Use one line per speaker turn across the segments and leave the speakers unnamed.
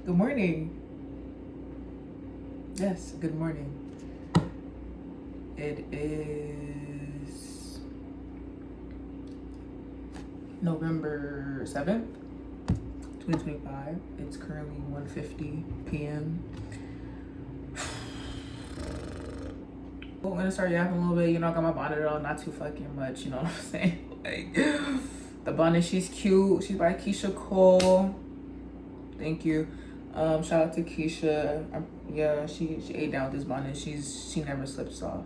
Good morning. Yes, good morning. It is November 7th, 2025. It's currently 1:50 p.m. I'm gonna start yapping a little bit. I got my bonnet on, not too fucking much, you know what I'm saying? Like, the bonnet, she's cute. She's by Keisha Cole. Thank you. Shout out to Keisha. Yeah, she ate down with this bonnet. She never slips off.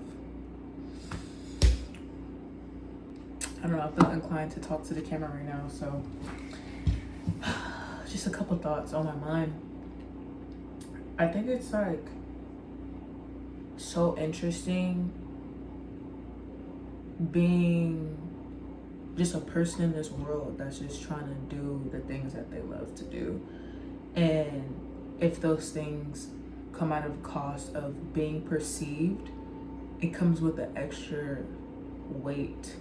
I don't know, I feel inclined to talk to the camera right now, so just a couple thoughts on my mind. I think it's like so interesting being just a person in this world that's just trying to do the things that they love to do. And if those things come out of cost of being perceived, it comes with the extra weight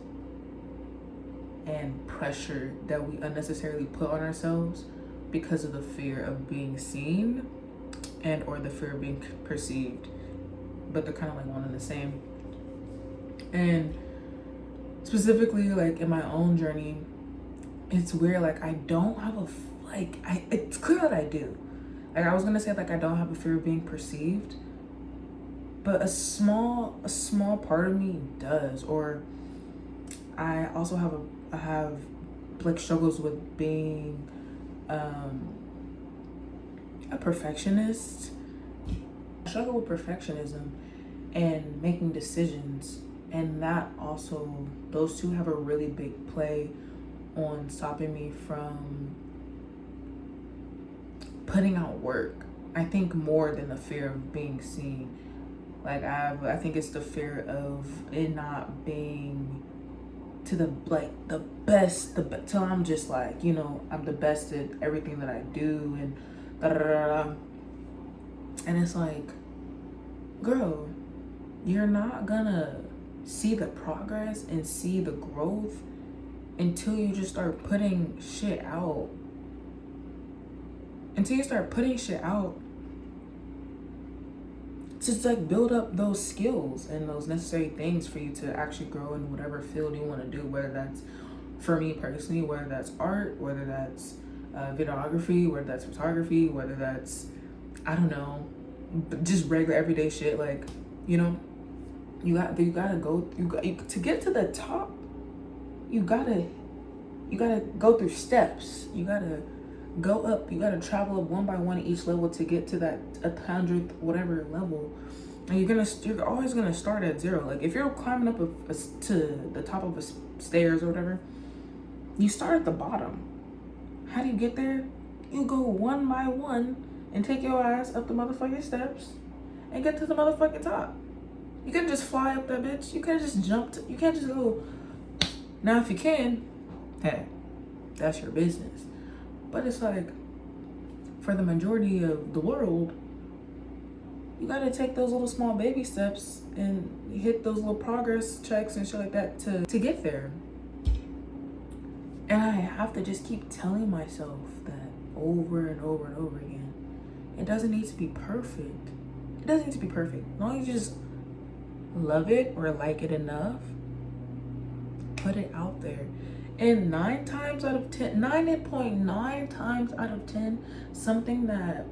and pressure that we unnecessarily put on ourselves because of the fear of being seen and or the fear of being perceived. But they're kind of like one and the same. And specifically, like in my own journey, it's weird. Like I don't have a it's clear that I do. Like I was gonna say, like I don't have a fear of being perceived, but a small part of me does. Or I also have like struggles with being a perfectionist. I struggle with perfectionism and making decisions, and that also, those two have a really big play on stopping me from putting out work. I think more than the fear of being seen. Like I think it's the fear of it not being to the best till I'm just like, I'm the best at everything that I do and da da da da. And it's like, girl, you're not gonna see the progress and see the growth until you just start putting shit out. Until you start putting shit out to like build up those skills and those necessary things for you to actually grow in whatever field you want to do, whether that's, for me personally, whether that's art, whether that's videography, whether that's photography, whether that's, I don't know, just regular everyday shit. Like, you gotta go, to get to the top, you gotta go through steps. You gotta go up. You gotta travel up one by one each level to get to that 100th whatever level. And you're always gonna start at zero. Like if you're climbing up to the top of a stairs or whatever, you start at the bottom. How do you get there? You go one by one and take your ass up the motherfucking steps and get to the motherfucking top. You can't just fly up that bitch. You can't just you can't just go. Now if you can, hey, that's your business. But it's like, for the majority of the world, you gotta take those little small baby steps and hit those little progress checks and shit like that to get there. And I have to just keep telling myself that over and over and over again. It doesn't need to be perfect. It doesn't need to be perfect. As long as you just love it or like it enough, put it out there. And 9.9 times out of 10, something that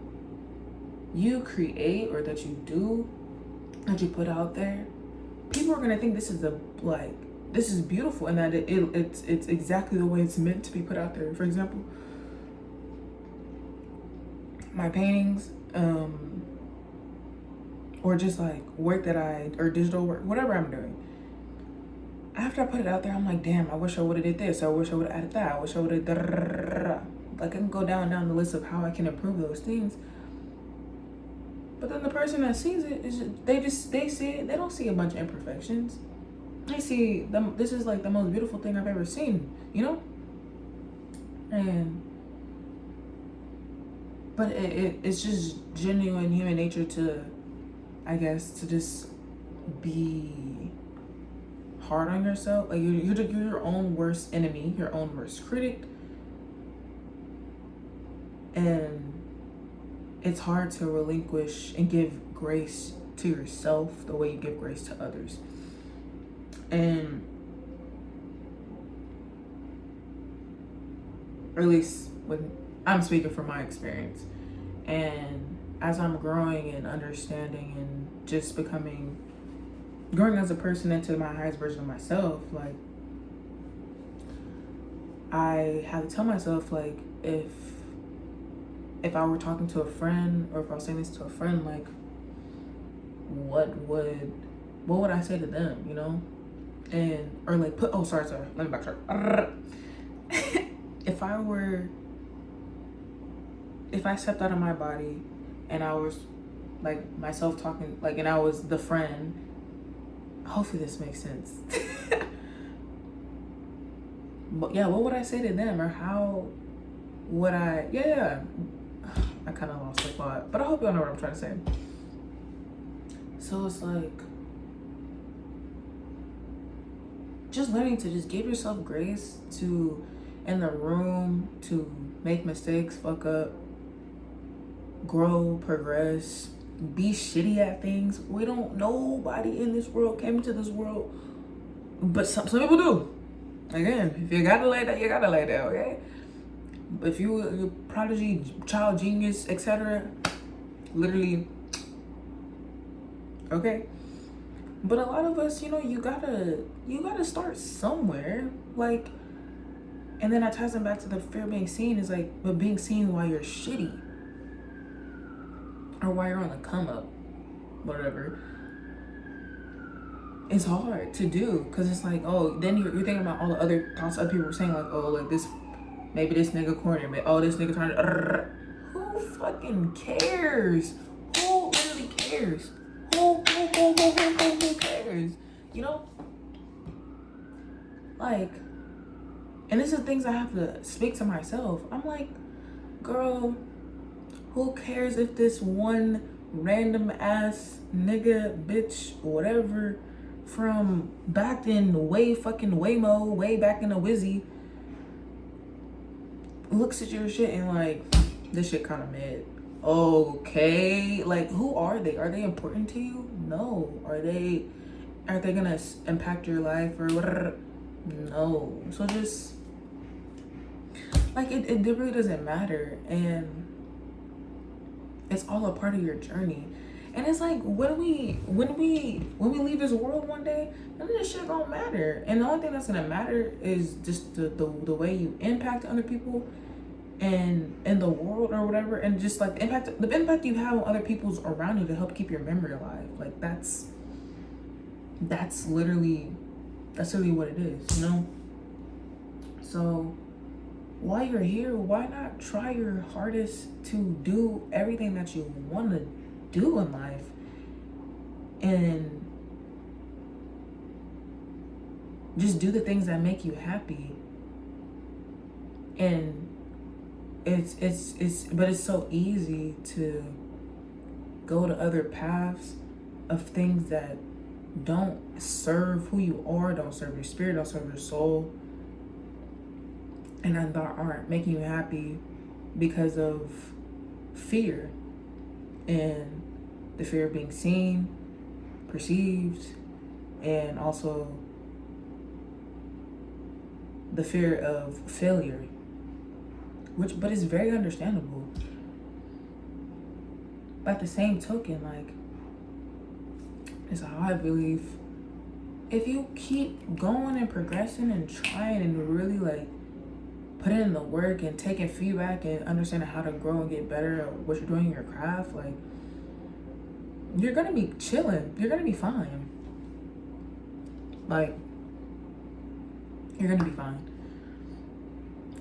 you create or that you do, that you put out there, people are gonna think this is beautiful, and that it's exactly the way it's meant to be put out there. For example, my paintings, or just like work or digital work, whatever I'm doing. After I put it out there, I'm like, damn, I wish I would have did this. I wish I would have added that. I wish I would have like I can go down the list of how I can improve those things. But then the person that sees it they see it. They don't see a bunch of imperfections. They see them. This is like the most beautiful thing I've ever seen. But it's just genuine human nature to, I guess, to just be hard on yourself. Like you're your own worst enemy, your own worst critic. And it's hard to relinquish and give grace to yourself the way you give grace to others. And or at least when I'm speaking from my experience. And as I'm growing and understanding and just growing as a person into my highest version of myself, like, I have to tell myself, like, if I were talking to a friend, or if I was saying this to a friend, like, what would I say to them, you know? And, or like, sorry, let me backtrack. If I stepped out of my body and I was like myself talking, like, and I was the friend, hopefully this makes sense. But yeah, what would I say to them, or how would I, I kind of lost the thought, but I hope y'all know what I'm trying to say. So it's like, just learning to just give yourself grace to, in the room, to make mistakes, fuck up, grow, progress, be shitty at things. Nobody in this world came into this world, but some people do. Again, if you gotta lay down, you gotta lay down, okay? But if you're prodigy, child, genius, etc., literally, okay? But a lot of us, you gotta start somewhere, like, and then that ties them back to the fear of being seen, is like, but being seen while you're shitty, or while you're on the come up, whatever, it's hard to do, because it's like, oh, then you're thinking about all the other thoughts other people were saying, like, oh, like this, maybe this nigga corny, but oh, this nigga trying to, who fucking cares? Who literally cares? Who cares? You know? Like, and this is things I have to speak to myself. I'm like, girl, who cares if this one random ass nigga, bitch, whatever, from back in way back in the Wizzy, looks at your shit and like, this shit kind of mid. Okay, like, who are they? Are they important to you? No. Are they gonna impact your life or whatever? No. So just like, it really doesn't matter, and it's all a part of your journey. And it's like, when we leave this world one day, none of this shit gonna matter. And the only thing that's gonna matter is just the way you impact other people and in the world or whatever, and just like the impact you have on other people's around you to help keep your memory alive. Like, that's literally what it is, you know? So while you're here, why not try your hardest to do everything that you want to do in life, and just do the things that make you happy. And it's so easy to go to other paths of things that don't serve who you are, don't serve your spirit, don't serve your soul, and that aren't making you happy because of fear, and the fear of being seen, perceived, and also the fear of failure, but it's very understandable. But at the same token, like, it's how I believe, if you keep going and progressing and trying and really like putting in the work and taking feedback and understanding how to grow and get better at what you're doing in your craft, like, you're gonna be chilling. You're gonna be fine. Like, you're gonna be fine.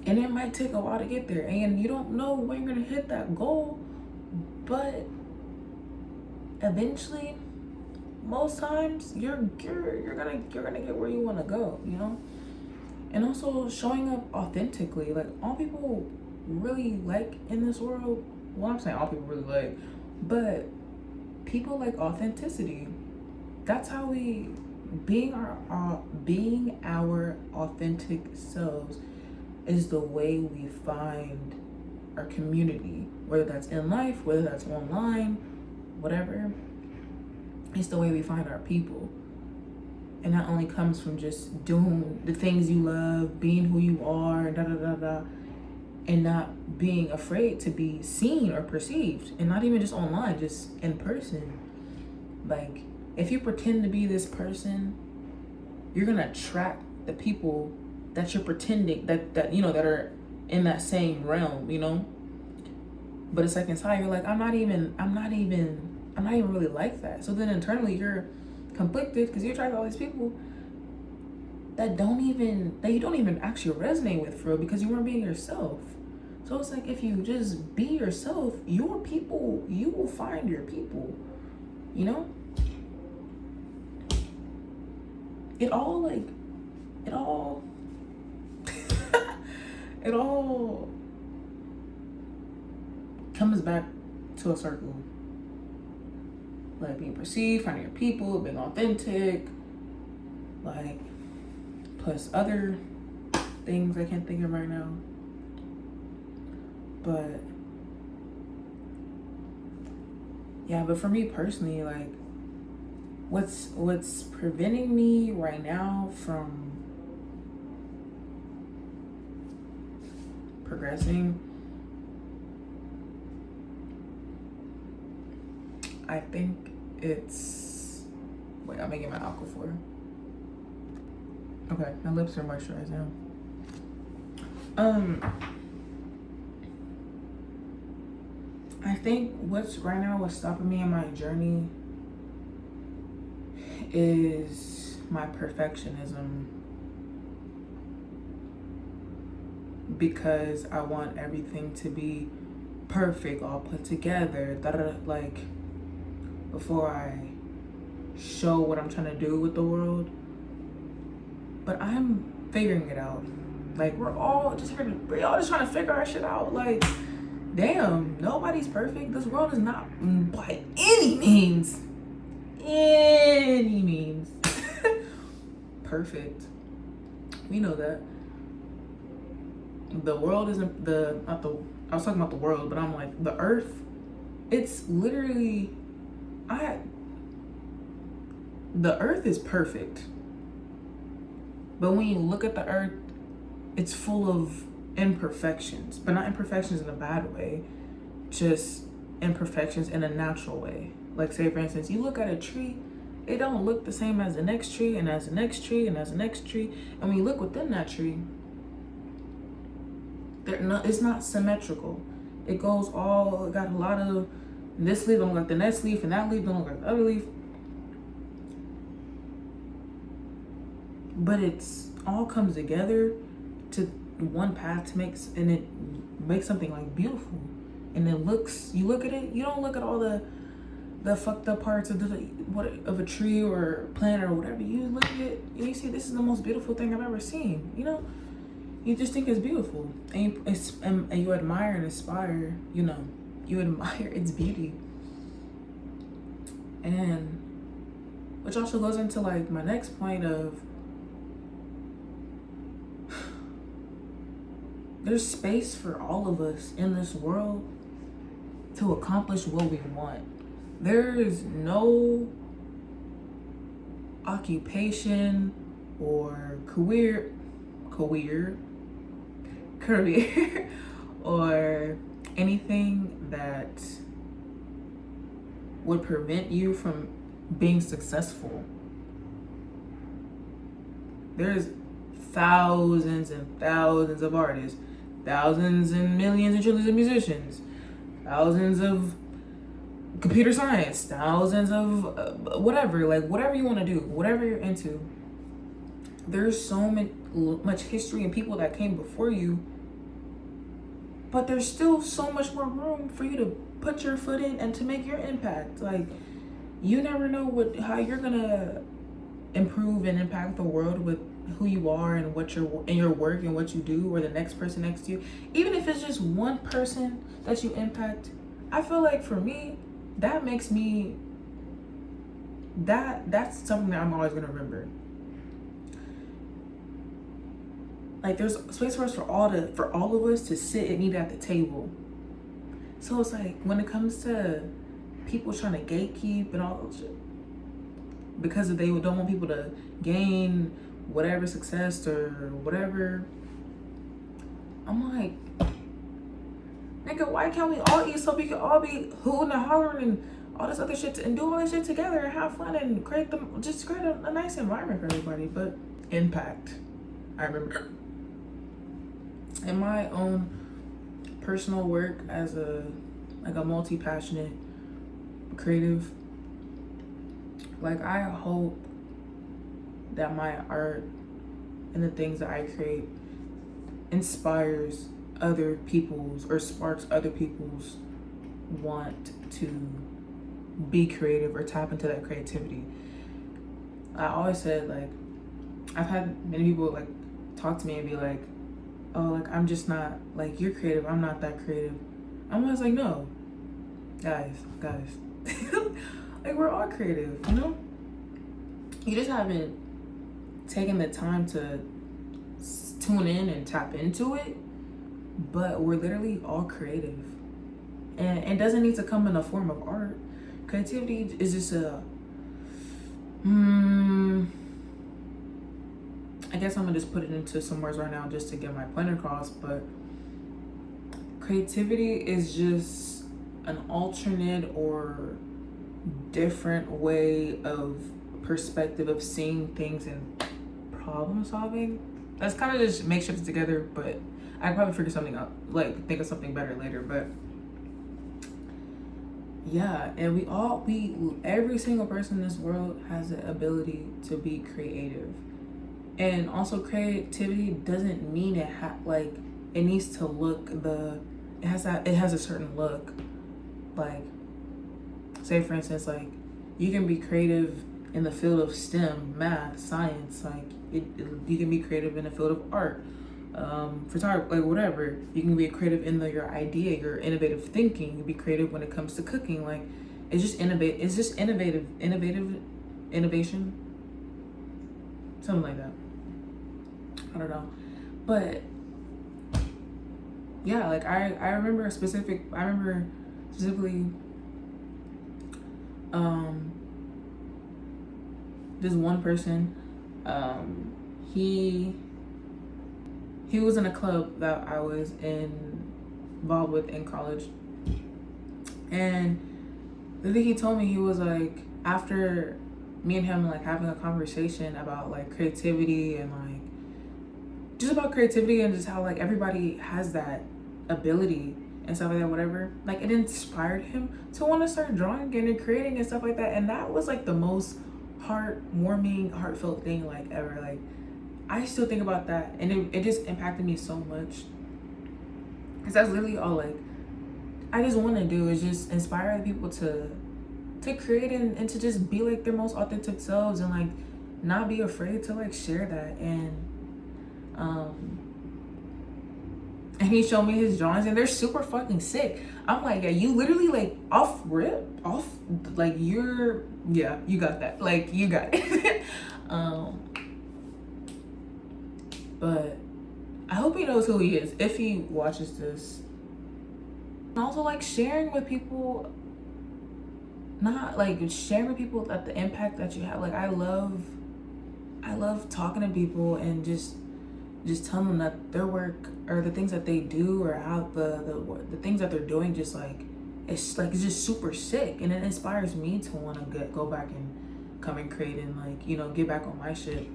And it might take a while to get there, and you don't know when you're gonna hit that goal, but eventually, most times, you're gonna get where you want to go, you know? And also showing up authentically. Like, all people really like in this world, well, I'm saying all people really like, but people like authenticity. That's how we, being our authentic selves is the way we find our community. whether that's in life, whether that's online, whatever. It's the way we find our people. And that only comes from just doing the things you love, being who you are, and not being afraid to be seen or perceived. And not even just online, just in person. Like, if you pretend to be this person, you're gonna attract the people that you're pretending that that are in that same realm, But it's like inside you're like, I'm not even really like that. So then internally you're conflicted because you attract all these people that you don't even actually resonate with for real, because you weren't being yourself. So it's like, if you just be yourself, your people, you will find your people, It all it all comes back to a circle. Like being perceived, finding your people, being authentic, like plus other things I can't think of right now. But yeah, but for me personally, like what's preventing me right now from progressing, I think it's, wait, I'm making my Aquaphor. Okay, my lips are moisturized now. I think what's stopping me in my journey is my perfectionism, because I want everything to be perfect, all put together, like before I show what I'm trying to do with the world. But I'm figuring it out. Like we're all just trying to figure our shit out. Like, damn, nobody's perfect. This world is not by any means perfect. We know that. The world isn't I was talking about the world, but I'm like, the earth, it's literally, the earth is perfect. But when you look at the earth, it's full of imperfections, but not imperfections in a bad way, just imperfections in a natural way. Like, say for instance, you look at a tree, it don't look the same as the next tree and as the next tree and as the next tree. And when you look within that tree, it's not symmetrical. It got a lot of, this leaf don't look like the next leaf, and that leaf don't look like the other leaf. But it's all comes together to one path to make something like beautiful. And it looks, you look at it, you don't look at all the fucked up parts of a tree or plant or whatever. You look at it and you see, this is the most beautiful thing I've ever seen. You just think it's beautiful, and you admire and aspire. You admire its beauty, and which also goes into like my next point of, there's space for all of us in this world to accomplish what we want. There is no occupation or career or anything that would prevent you from being successful. There's thousands and thousands of artists, thousands and millions and trillions of musicians, thousands of computer science, thousands of whatever you want to do, whatever you're into. There's so much history and people that came before you, but there's still so much more room for you to put your foot in and to make your impact. Like, you never know how you're gonna improve and impact the world with who you are and your work and what you do, or the next person next to you. Even if it's just one person that you impact, I feel like for me, that makes me, that's something that I'm always gonna remember. Like, there's space for us for all of us to sit and eat at the table. So it's like when it comes to people trying to gatekeep and all those shit, because they don't want people to gain whatever success or whatever, I'm like, nigga, why can't we all eat so we can all be hooting and hollering and all this other shit and do all this shit together and have fun and create a nice environment for everybody? But impact, I remember in my own personal work as a multi-passionate creative, like I hope that my art and the things that I create inspires other people's or sparks other people's want to be creative or tap into that creativity. I always said, like, I've had many people like talk to me and be like, oh, like I'm just not, like, you're creative, I'm not that creative. I'm always like, no, guys like we're all creative, you know? You just haven't taken the time to tune in and tap into it, but we're literally all creative, and it doesn't need to come in the form of art. Creativity is just I guess I'm gonna just put it into some words right now just to get my point across, but creativity is just an alternate or different way of perspective of seeing things and problem solving. Let's kind of just make shit together, but I can probably figure something out, like think of something better later. But yeah, and every single person in this world has the ability to be creative. And also creativity doesn't mean it needs to look it has a certain look. Like, say for instance, like you can be creative in the field of STEM, math, science, like you can be creative in the field of art, photography, like whatever. You can be creative in your idea, your innovative thinking. You can be creative when it comes to cooking. Like it's just innovation, something like that. I don't know, but yeah, like I remember specifically this one person, he was in a club that I was involved with in college, and the thing he told me, he was like, after me and him like having a conversation about like creativity and like just about creativity and just how like everybody has that ability and stuff like that, whatever, like it inspired him to want to start drawing and creating and stuff like that. And that was like the most heartwarming, heartfelt thing like ever. Like I still think about that, and it just impacted me so much, because that's literally all like I just want to do is just inspire other people to create and to just be like their most authentic selves, and like not be afraid to like share that. And he showed me his drawings, and they're super fucking sick. I'm like, yeah, you literally like like you got that, like you got it. But I hope he knows who he is if he watches this. And also like sharing with people, not like sharing with people that the impact that you have. Like I love talking to people and just telling them that their work or the things that they do or how the things that they're doing just like it's just super sick, and it inspires me to want to go back and come and create and like, you know, get back on my shit.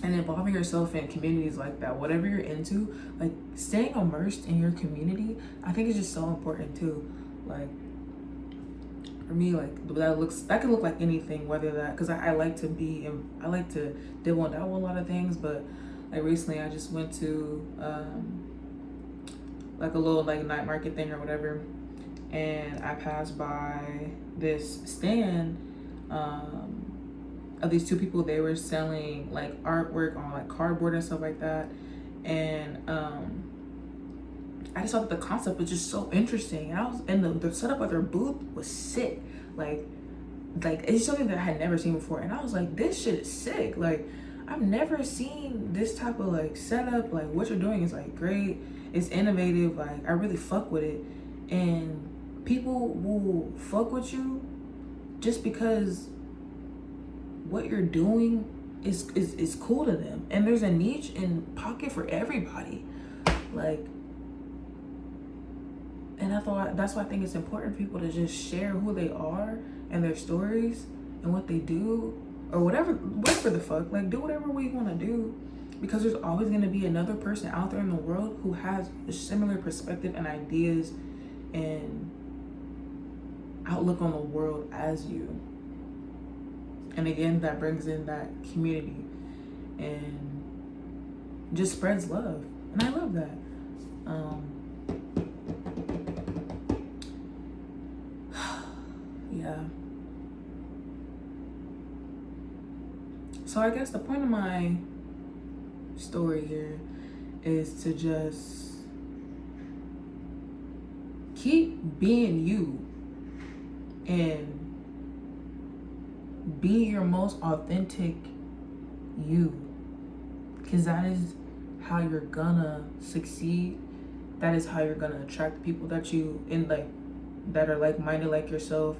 And involving yourself in communities like that, whatever you're into, like staying immersed in your community, I think is just so important too. Like for me, like that can look like anything, whether that, because I like to dibble and dabble a lot of things. But like recently I just went to like a little like night market thing or whatever, and I passed by this stand of these two people. They were selling like artwork on like cardboard and stuff like that, and I just thought that the concept was just so interesting, and the setup of their booth was sick. Like it's something that I had never seen before, and I was like, this shit is sick. Like I've never seen this type of like setup. Like what you're doing is like great, it's innovative, like I really fuck with it. And people will fuck with you just because what you're doing is cool to them. And there's a niche and pocket for everybody. Like, and that's why I think it's important for people to just share who they are and their stories and what they do, or whatever the fuck. Like, do whatever we want to do, because there's always going to be another person out there in the world who has a similar perspective and ideas and outlook on the world as you. And again, that brings in that community and just spreads love. And I love that. Yeah. So I guess the point of my story here is to just keep being you and be your most authentic you, because that is how you're gonna succeed. That is how you're gonna attract people that are like-minded like yourself.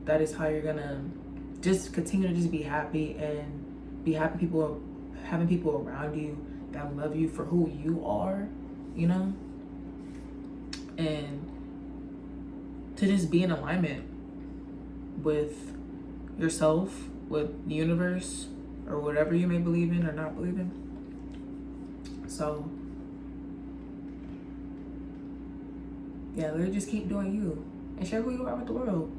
That is how you're gonna just continue to just be happy and be happy people, having people around you that love you for who you are, you know, and to just be in alignment with yourself, with the universe, or whatever you may believe in or not believe in. So yeah, literally just keep doing you and share who you are with the world.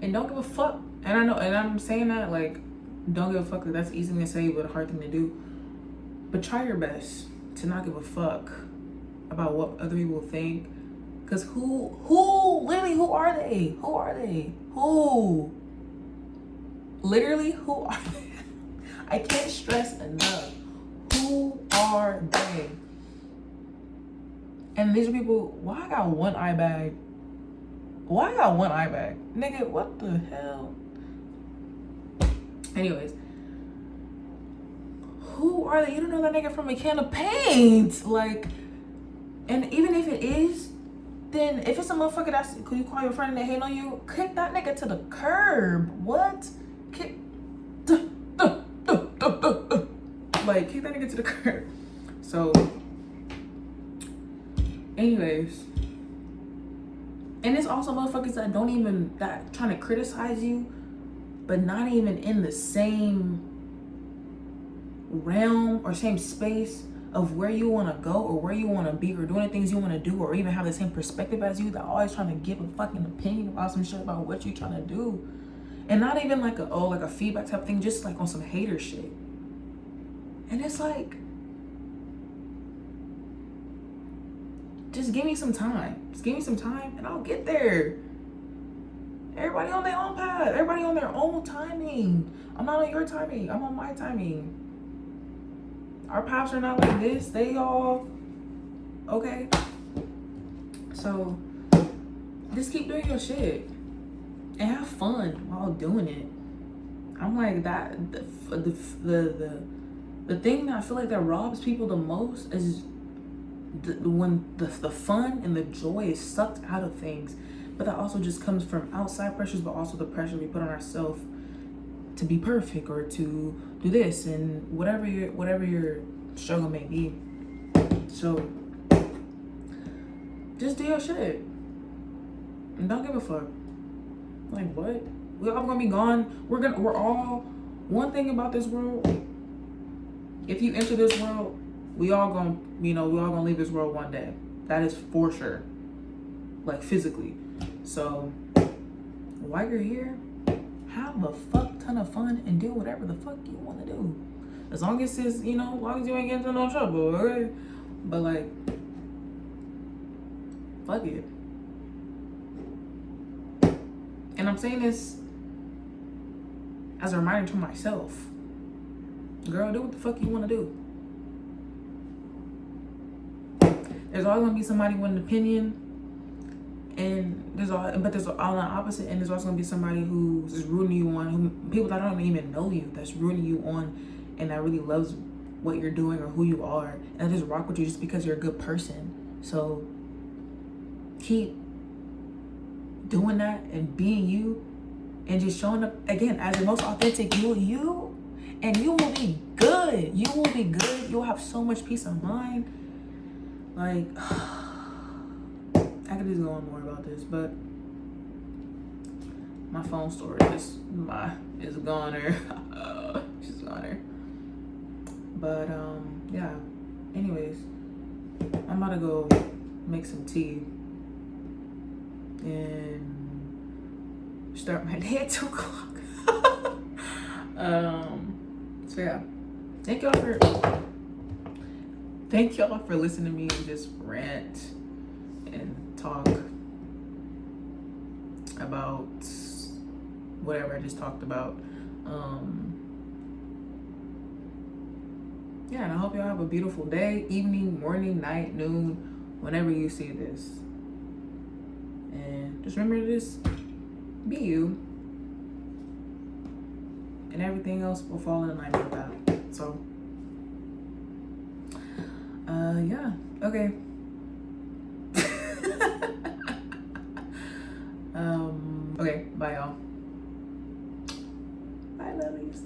And don't give a fuck. And I know, and I'm saying that like, don't give a fuck, that's easy to say but a hard thing to do. But try your best to not give a fuck about what other people think. Cause who are they? Literally, who are they? I can't stress enough. Who are they? And these are people, why I got one eye bag? Nigga, what the hell? Anyways, who are they? You don't know that nigga from a can of paint. Like, and even if it is, then if it's a motherfucker that's, could you call your friend and they hate on you, kick that nigga to the curb. What? Kick that nigga to the curb. So anyways, and it's also motherfuckers that trying to criticize you, but not even in the same realm or same space of where you want to go or where you want to be or doing the things you want to do or even have the same perspective as you. They're always trying to give a fucking opinion about some shit about what you trying to do. And not even like a feedback type thing, just like on some hater shit. And it's like, just give me some time. Just give me some time and I'll get there. Everybody on their own path. Everybody on their own timing. I'm not on your timing. I'm on my timing. Our paths are not like this. They all, okay? So, just keep doing your shit. And have fun while doing it. I'm like that, the thing that I feel like that robs people the most is when the fun and the joy is sucked out of things. But that also just comes from outside pressures, but also the pressure we put on ourselves to be perfect or to do this and whatever your struggle may be. So just do your shit and don't give a fuck. Like, what? We're all gonna be gone. We're all, one thing about this world, if you enter this world, we all gonna leave this world one day. That is for sure. Like, physically. So while you're here, have a fuck ton of fun and do whatever the fuck you want to do. As long as it's, as long as you ain't getting into no trouble, okay? But like, fuck it. And I'm saying this as a reminder to myself. Girl, do what the fuck you want to do. There's always gonna be somebody with an opinion, and there's all the opposite, and there's also gonna be somebody who's just rooting you on, people that don't even know you, that's rooting you on, and that really loves what you're doing or who you are, and they just rock with you just because you're a good person. So keep doing that and being you and just showing up again as your most authentic you, and you will be good. You will be good. You'll have so much peace of mind. Like, I could just go on more about this, but my phone storage is goner. She's goner. But yeah. Anyways, I'm about to go make some tea and start my day at 2 o'clock. So yeah. Thank y'all for listening to me just rant and talk about whatever I just talked about. Yeah, and I hope y'all have a beautiful day, evening, morning, night, noon, whenever you see this. And just remember to just be you, and everything else will fall in line with that. So yeah, okay. Okay, bye y'all. Bye, lovelies.